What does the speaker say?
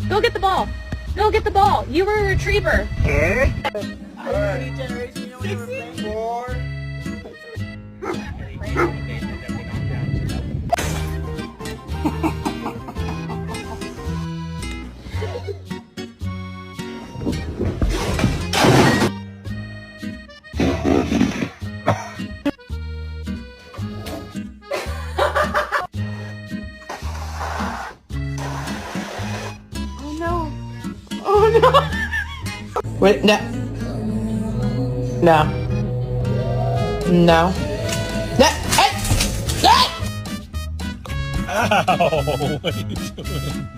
Go get the ball. Go get the ball. You were a retriever. Oh no. Oh no. Wait, no. No. No. No. Hey! Hey! Ow! What are you doing?